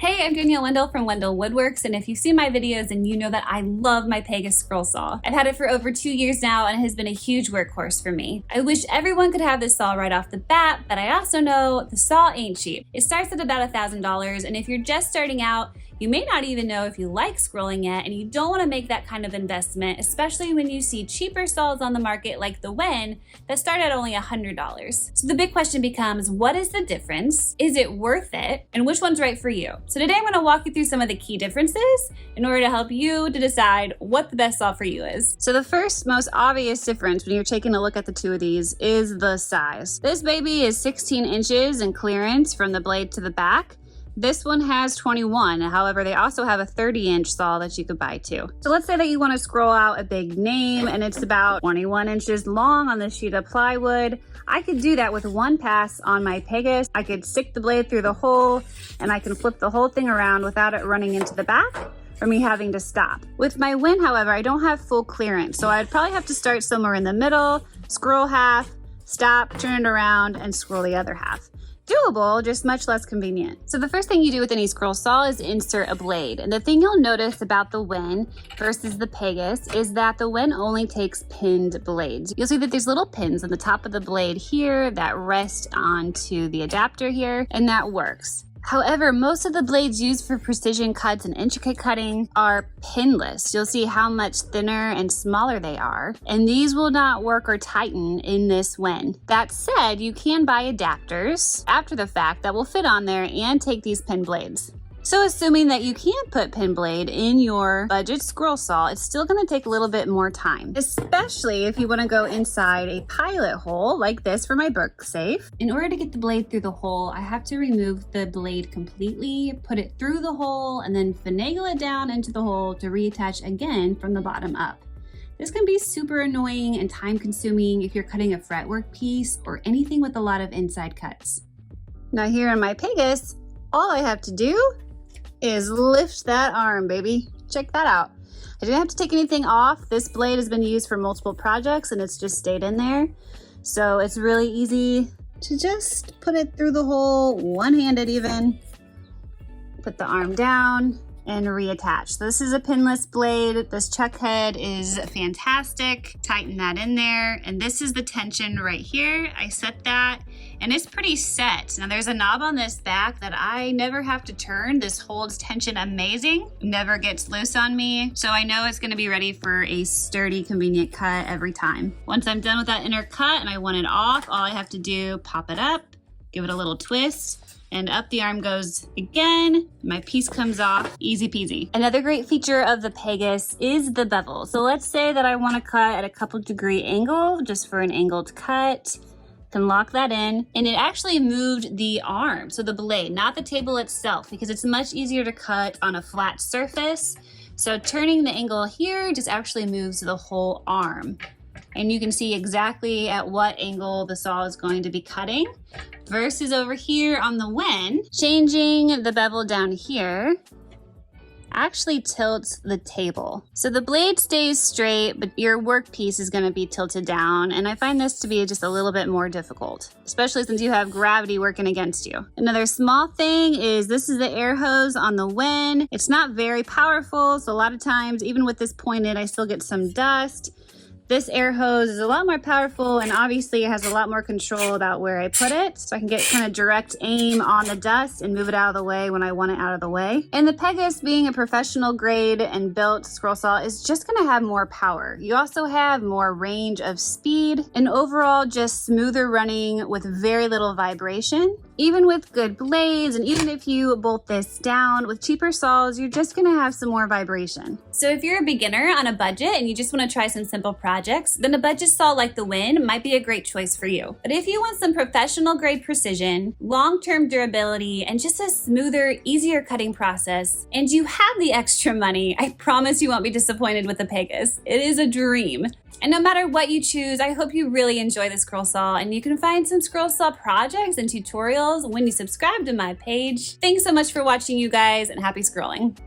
Hey, I'm Danielle Wendell from Wendell Woodworks, and if you've seen my videos, then you know that I love my Pegas scroll saw. I've had it for over 2 years now, and it has been a huge workhorse for me. I wish everyone could have this saw right off the bat, but I also know the saw ain't cheap. It starts at about $1,000, and if you're just starting out, you may not even know if you like scrolling yet, and you don't want to make that kind of investment, especially when you see cheaper saws on the market like the WEN that start at only $100. So the big question becomes, what is the difference? Is it worth it? And which one's right for you? So today I'm going to walk you through some of the key differences in order to help you to decide what the best saw for you is. So the first most obvious difference when you're taking a look at the two of these is the size. This baby is 16 inches in clearance from the blade to the back. This one has 21, however, they also have a 30-inch saw that you could buy too. So let's say that you want to scroll out a big name and it's about 21 inches long on this sheet of plywood. I could do that with one pass on my Pegas. I could stick the blade through the hole and I can flip the whole thing around without it running into the back or me having to stop. With my WEN, however, I don't have full clearance, so I'd probably have to start somewhere in the middle, scroll half, stop, turn it around, and scroll the other half. Doable, just much less convenient. So the first thing you do with any scroll saw is insert a blade. And the thing you'll notice about the WEN versus the Pegas is that the WEN only takes pinned blades. You'll see that there's little pins on the top of the blade here that rest onto the adapter here, and that works. However, most of the blades used for precision cuts and intricate cutting are pinless. You'll see how much thinner and smaller they are, and these will not work or tighten in this WEN. That said, you can buy adapters after the fact that will fit on there and take these pin blades. So assuming that you can't put pin blade in your budget scroll saw, it's still gonna take a little bit more time, especially if you wanna go inside a pilot hole like this for my book safe. In order to get the blade through the hole, I have to remove the blade completely, put it through the hole, and then finagle it down into the hole to reattach again from the bottom up. This can be super annoying and time consuming if you're cutting a fretwork piece or anything with a lot of inside cuts. Now here in my Pegas, all I have to do is lift that arm, baby. Check that out. I didn't have to take anything off. This blade has been used for multiple projects and it's just stayed in there. So it's really easy to just put it through the hole, one-handed even. Put the arm down and reattach. So this is a pinless blade. This chuck head is fantastic. Tighten that in there. And this is the tension right here. I set that and it's pretty set. Now there's a knob on this back that I never have to turn. This holds tension amazing. Never gets loose on me. So I know it's gonna be ready for a sturdy, convenient cut every time. Once I'm done with that inner cut and I want it off, all I have to do, pop it up, give it a little twist, and up the arm goes again. My piece comes off, easy peasy. Another great feature of the Pegas is the bevel. So let's say that I want to cut at a couple degree angle, just for an angled cut. Can lock that in, and it actually moved the arm, so the blade, not the table itself, because it's much easier to cut on a flat surface. So turning the angle here just actually moves the whole arm. And you can see exactly at what angle the saw is going to be cutting. Versus over here on the WEN, changing the bevel down here actually tilts the table. So the blade stays straight, but your workpiece is gonna be tilted down. And I find this to be just a little bit more difficult, especially since you have gravity working against you. Another small thing is this is the air hose on the WEN. It's not very powerful, so a lot of times, even with this pointed, I still get some dust. This air hose is a lot more powerful and obviously it has a lot more control about where I put it. So I can get kind of direct aim on the dust and move it out of the way when I want it out of the way. And the Pegas, being a professional grade and built scroll saw, is just gonna have more power. You also have more range of speed and overall just smoother running with very little vibration. Even with good blades, and even if you bolt this down, with cheaper saws, you're just gonna have some more vibration. So if you're a beginner on a budget and you just wanna try some simple projects, then a budget saw like the WEN might be a great choice for you. But if you want some professional grade precision, long-term durability, and just a smoother, easier cutting process, and you have the extra money, I promise you won't be disappointed with the Pegas. It is a dream. And no matter what you choose, I hope you really enjoy the scroll saw, and you can find some scroll saw projects and tutorials when you subscribe to my page. Thanks so much for watching, you guys, and happy scrolling.